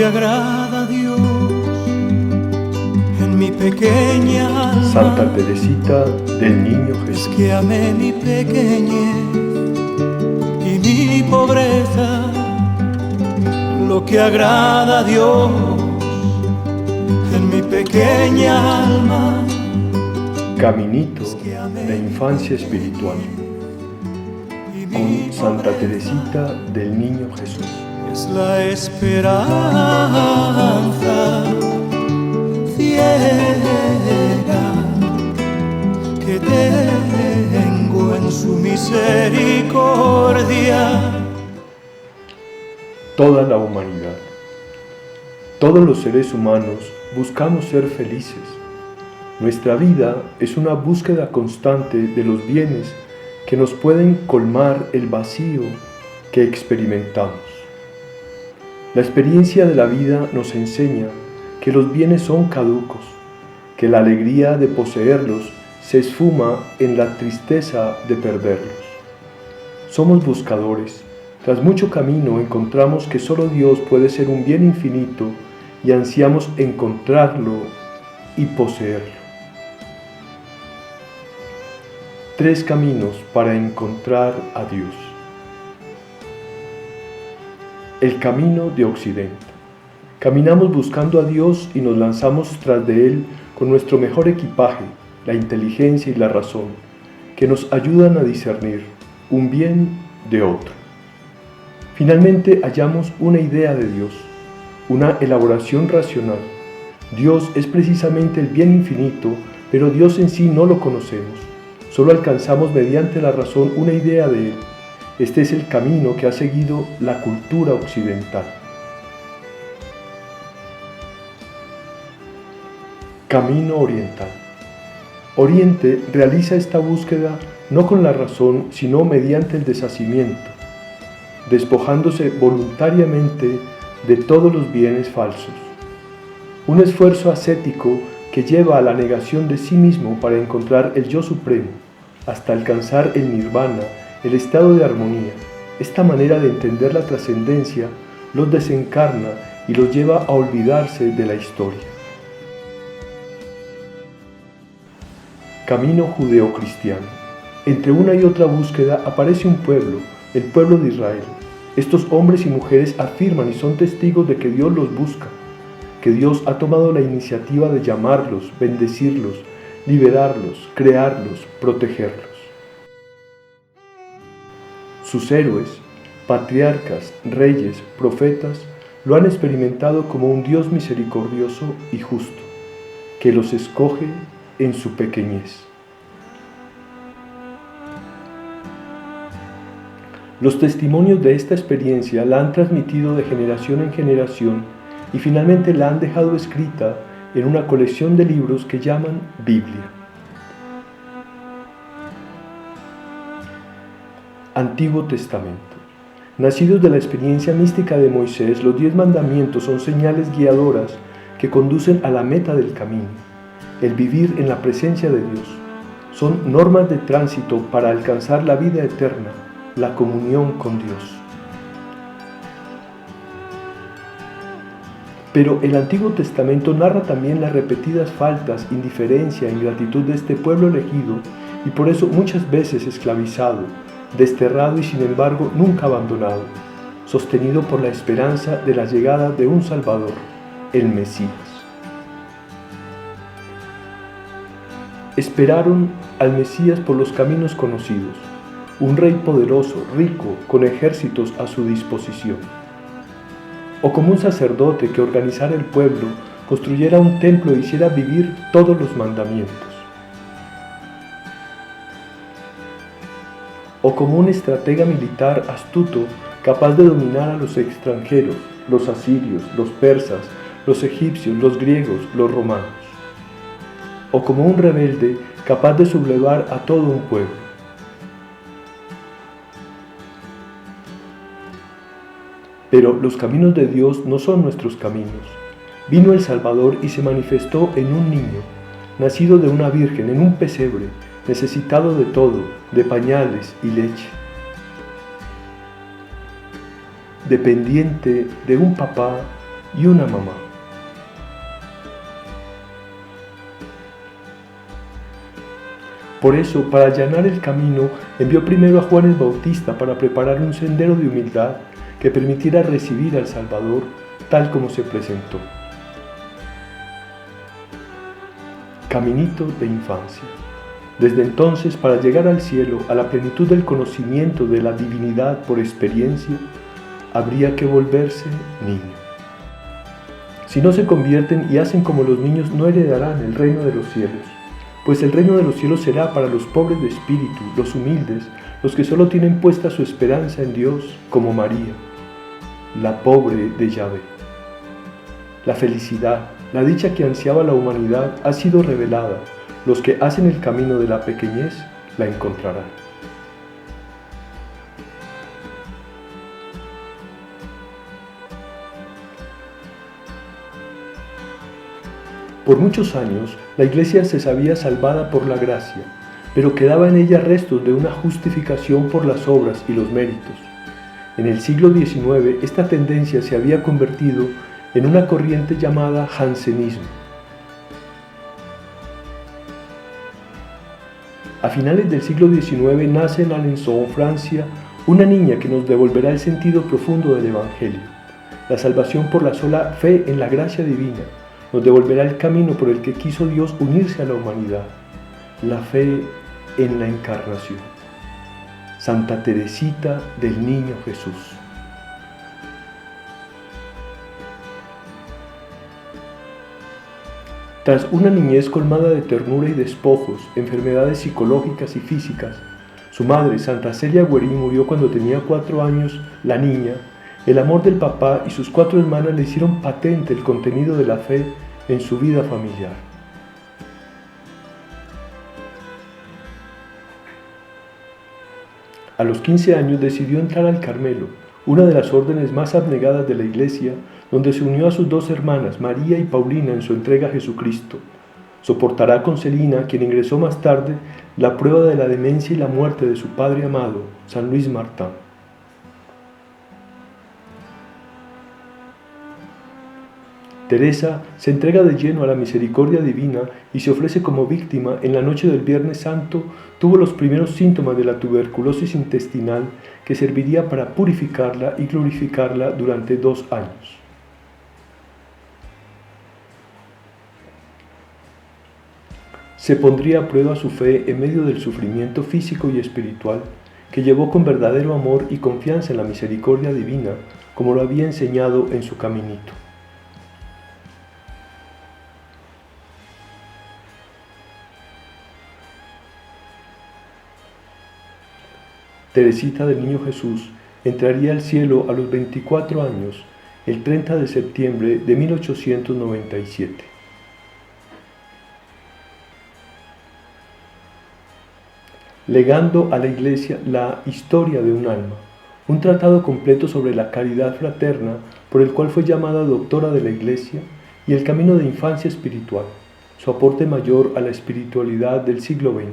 que agrada a Dios en mi pequeña alma. Santa Teresita del Niño Es Jesús. que amé mi pequeñez y mi pobreza, lo que agrada a Dios en mi pequeña alma. Caminito de infancia espiritual con Santa Teresita del Niño Jesús. Es la esperanza ciega que tengo en su misericordia. Toda la humanidad, todos los seres humanos buscamos ser felices. Nuestra vida es una búsqueda constante de los bienes que nos pueden colmar el vacío que experimentamos. La experiencia de la vida nos enseña que los bienes son caducos, que la alegría de poseerlos se esfuma en la tristeza de perderlos. Somos buscadores. Tras mucho camino encontramos que solo Dios puede ser un bien infinito y ansiamos encontrarlo y poseerlo. 3 caminos para encontrar a Dios. El camino de Occidente. Caminamos buscando a Dios y nos lanzamos tras de Él con nuestro mejor equipaje, la inteligencia y la razón, que nos ayudan a discernir un bien de otro. Finalmente hallamos una idea de Dios, una elaboración racional. Dios es precisamente el bien infinito, pero Dios en sí no lo conocemos. Solo alcanzamos mediante la razón una idea de Él. Este es el camino que ha seguido la cultura occidental. Camino oriental. Oriente realiza esta búsqueda no con la razón, sino mediante el deshacimiento, despojándose voluntariamente de todos los bienes falsos. Un esfuerzo ascético que lleva a la negación de sí mismo para encontrar el yo supremo, hasta alcanzar el nirvana, el estado de armonía. Esta manera de entender la trascendencia los desencarna y los lleva a olvidarse de la historia. Camino judeocristiano. Entre una y otra búsqueda aparece un pueblo, el pueblo de Israel. Estos hombres y mujeres afirman y son testigos de que Dios los busca, que Dios ha tomado la iniciativa de llamarlos, bendecirlos, liberarlos, crearlos, protegerlos. Sus héroes, patriarcas, reyes, profetas, lo han experimentado como un Dios misericordioso y justo, que los escoge en su pequeñez. Los testimonios de esta experiencia la han transmitido de generación en generación y finalmente la han dejado escrita en una colección de libros que llaman Biblia. Antiguo Testamento. Nacidos de la experiencia mística de Moisés, los 10 mandamientos son señales guiadoras que conducen a la meta del camino, el vivir en la presencia de Dios. Son normas de tránsito para alcanzar la vida eterna, la comunión con Dios. Pero el Antiguo Testamento narra también las repetidas faltas, indiferencia e ingratitud de este pueblo elegido y por eso muchas veces esclavizado, desterrado y sin embargo nunca abandonado, sostenido por la esperanza de la llegada de un Salvador, el Mesías. Esperaron al Mesías por los caminos conocidos, un rey poderoso, rico, con ejércitos a su disposición. O como un sacerdote que organizara el pueblo, construyera un templo e hiciera vivir todos los mandamientos. O como un estratega militar astuto, capaz de dominar a los extranjeros, los asirios, los persas, los egipcios, los griegos, los romanos. O como un rebelde, capaz de sublevar a todo un pueblo. Pero los caminos de Dios no son nuestros caminos. Vino el Salvador y se manifestó en un niño, nacido de una virgen, en un pesebre, necesitado de todo, de pañales y leche. Dependiente de un papá y una mamá. Por eso, para allanar el camino, envió primero a Juan el Bautista para preparar un sendero de humildad que permitiera recibir al Salvador tal como se presentó. Caminito de infancia. Desde entonces, para llegar al cielo, a la plenitud del conocimiento de la divinidad por experiencia, habría que volverse niño. Si no se convierten y hacen como los niños, no heredarán el reino de los cielos, pues el reino de los cielos será para los pobres de espíritu, los humildes, los que solo tienen puesta su esperanza en Dios, como María, la pobre de Yahvé. La felicidad, la dicha que ansiaba la humanidad ha sido revelada. Los que hacen el camino de la pequeñez la encontrarán. Por muchos años, la Iglesia se sabía salvada por la gracia, pero quedaba en ella restos de una justificación por las obras y los méritos. En el siglo XIX, esta tendencia se había convertido en una corriente llamada jansenismo. A finales del siglo XIX nace en Alençon, Francia, una niña que nos devolverá el sentido profundo del Evangelio. La salvación por la sola fe en la gracia divina nos devolverá el camino por el que quiso Dios unirse a la humanidad, la fe en la encarnación. Santa Teresita del Niño Jesús. Tras una niñez colmada de ternura y despojos, enfermedades psicológicas y físicas, su madre, Santa Celia Guerí, murió cuando tenía 4 años. La niña, el amor del papá y sus 4 hermanas le hicieron patente el contenido de la fe en su vida familiar. A los 15 años decidió entrar al Carmelo, una de las órdenes más abnegadas de la Iglesia, donde se unió a sus 2 hermanas, María y Paulina, en su entrega a Jesucristo. Soportará con Celina, quien ingresó más tarde, la prueba de la demencia y la muerte de su padre amado, San Luis Martin. Teresa se entrega de lleno a la misericordia divina y se ofrece como víctima. En la noche del Viernes Santo tuvo los primeros síntomas de la tuberculosis intestinal que serviría para purificarla y glorificarla durante 2 años. Se pondría a prueba su fe en medio del sufrimiento físico y espiritual que llevó con verdadero amor y confianza en la misericordia divina, como lo había enseñado en su caminito. Teresita del Niño Jesús entraría al cielo a los 24 años, el 30 de septiembre de 1897. Legando a la Iglesia la historia de un alma, un tratado completo sobre la caridad fraterna por el cual fue llamada doctora de la Iglesia, y el camino de infancia espiritual, su aporte mayor a la espiritualidad del siglo XX.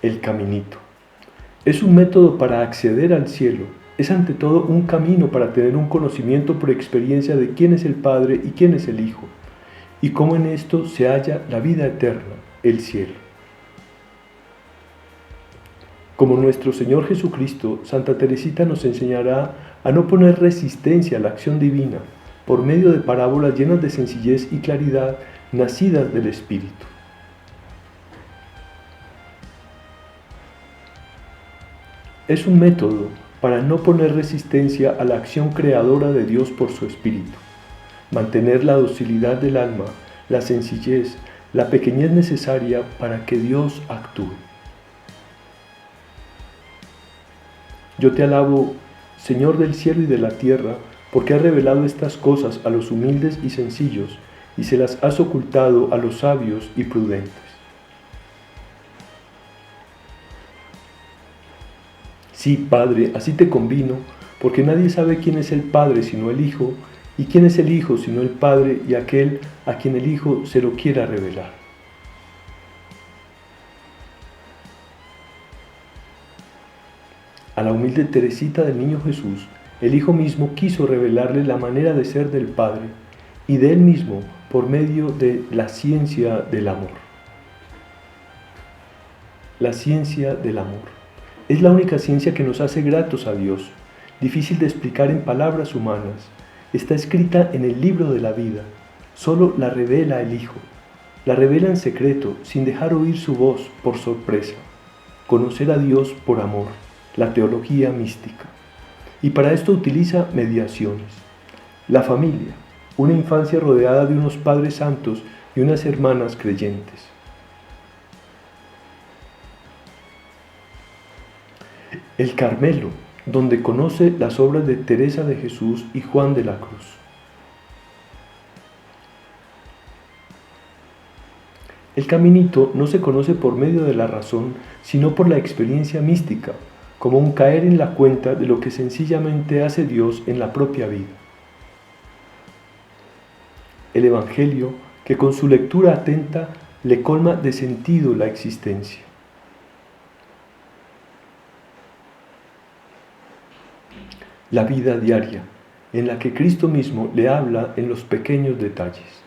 El caminito. Es un método para acceder al cielo. Es ante todo un camino para tener un conocimiento por experiencia de quién es el Padre y quién es el Hijo, y cómo en esto se halla la vida eterna, el cielo. Como nuestro Señor Jesucristo, Santa Teresita nos enseñará a no poner resistencia a la acción divina por medio de parábolas llenas de sencillez y claridad nacidas del Espíritu. Es un método para no poner resistencia a la acción creadora de Dios por su Espíritu, mantener la docilidad del alma, la sencillez, la pequeñez necesaria para que Dios actúe. Yo te alabo, Señor del cielo y de la tierra, porque has revelado estas cosas a los humildes y sencillos, y se las has ocultado a los sabios y prudentes. Sí, Padre, así te convino, porque nadie sabe quién es el Padre sino el Hijo, y quién es el Hijo sino el Padre y aquel a quien el Hijo se lo quiera revelar. a la humilde Teresita del Niño Jesús, el Hijo mismo quiso revelarle la manera de ser del Padre y de Él mismo por medio de la ciencia del amor. La ciencia del amor es la única ciencia que nos hace gratos a Dios, difícil de explicar en palabras humanas. Está escrita en el libro de la vida, solo la revela el Hijo. La revela en secreto, sin dejar oír su voz por sorpresa. Conocer a Dios por amor, la teología mística. Y para esto utiliza mediaciones. La familia, una infancia rodeada de unos padres santos y unas hermanas creyentes. El Carmelo, donde conoce las obras de Teresa de Jesús y Juan de la Cruz. El caminito no se conoce por medio de la razón, sino por la experiencia mística, como un caer en la cuenta de lo que sencillamente hace Dios en la propia vida. El Evangelio, que con su lectura atenta le colma de sentido la existencia. La vida diaria, en la que Cristo mismo le habla en los pequeños detalles.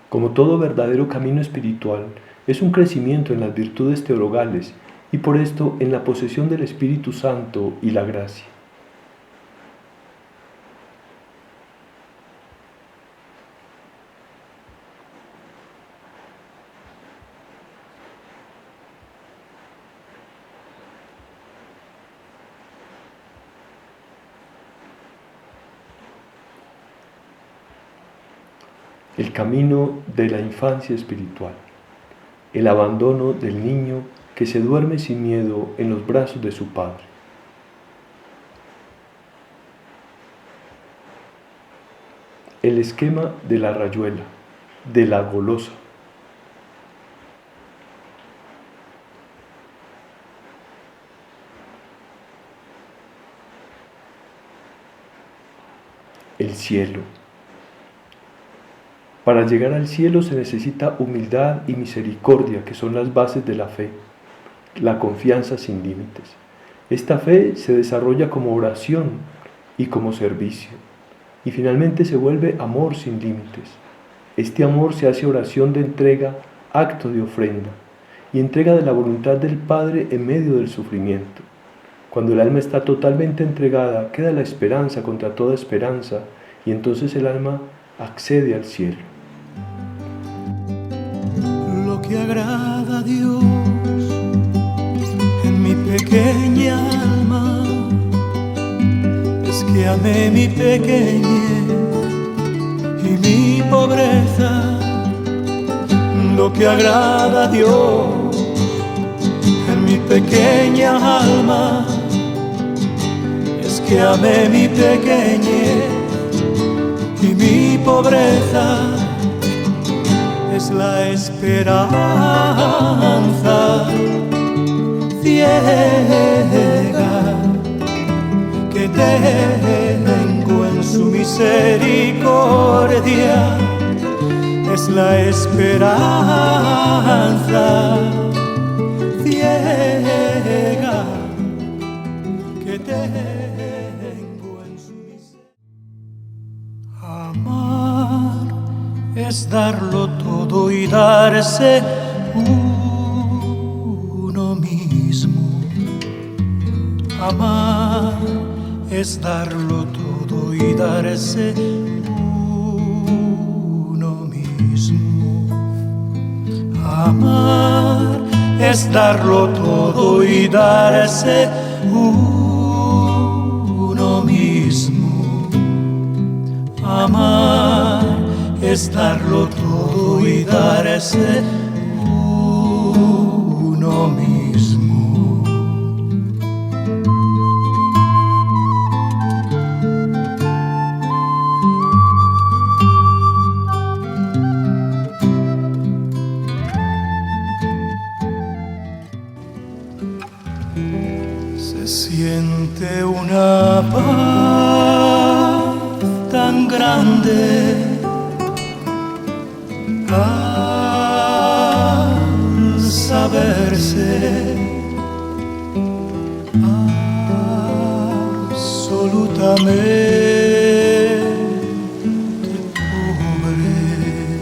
Como todo verdadero camino espiritual, es un crecimiento en las virtudes teologales y por esto en la posesión del Espíritu Santo y la gracia. El camino de la infancia espiritual, el abandono del niño que se duerme sin miedo en los brazos de su padre. El esquema de la rayuela, de la golosa. El cielo. Para llegar al cielo se necesita humildad y misericordia, que son las bases de la fe, la confianza sin límites. Esta fe se desarrolla como oración y como servicio, y finalmente se vuelve amor sin límites. Este amor se hace oración de entrega, acto de ofrenda, y entrega de la voluntad del Padre en medio del sufrimiento. Cuando el alma está totalmente entregada, queda la esperanza contra toda esperanza, y entonces el alma accede al cielo. Lo que agrada a Dios en mi pequeña alma es que amé mi pequeñez y mi pobreza. Lo que agrada a Dios en mi pequeña alma es que amé mi pequeñez y mi pobreza. Es la esperanza ciega que tengo en su misericordia. Es la esperanza ciega que tengo en su misericordia. Amar es darlo todo y darse uno mismo. Amar es darlo todo y darse uno mismo. Amar es darlo todo y darse uno mismo. Amar es darlo todo y darse uno mismo. Se siente una paz tan grande al saberse absolutamente pobre,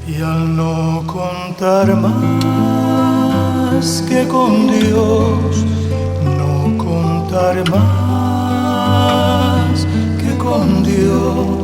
y al no contar más que con Dios, no contar más que con Dios,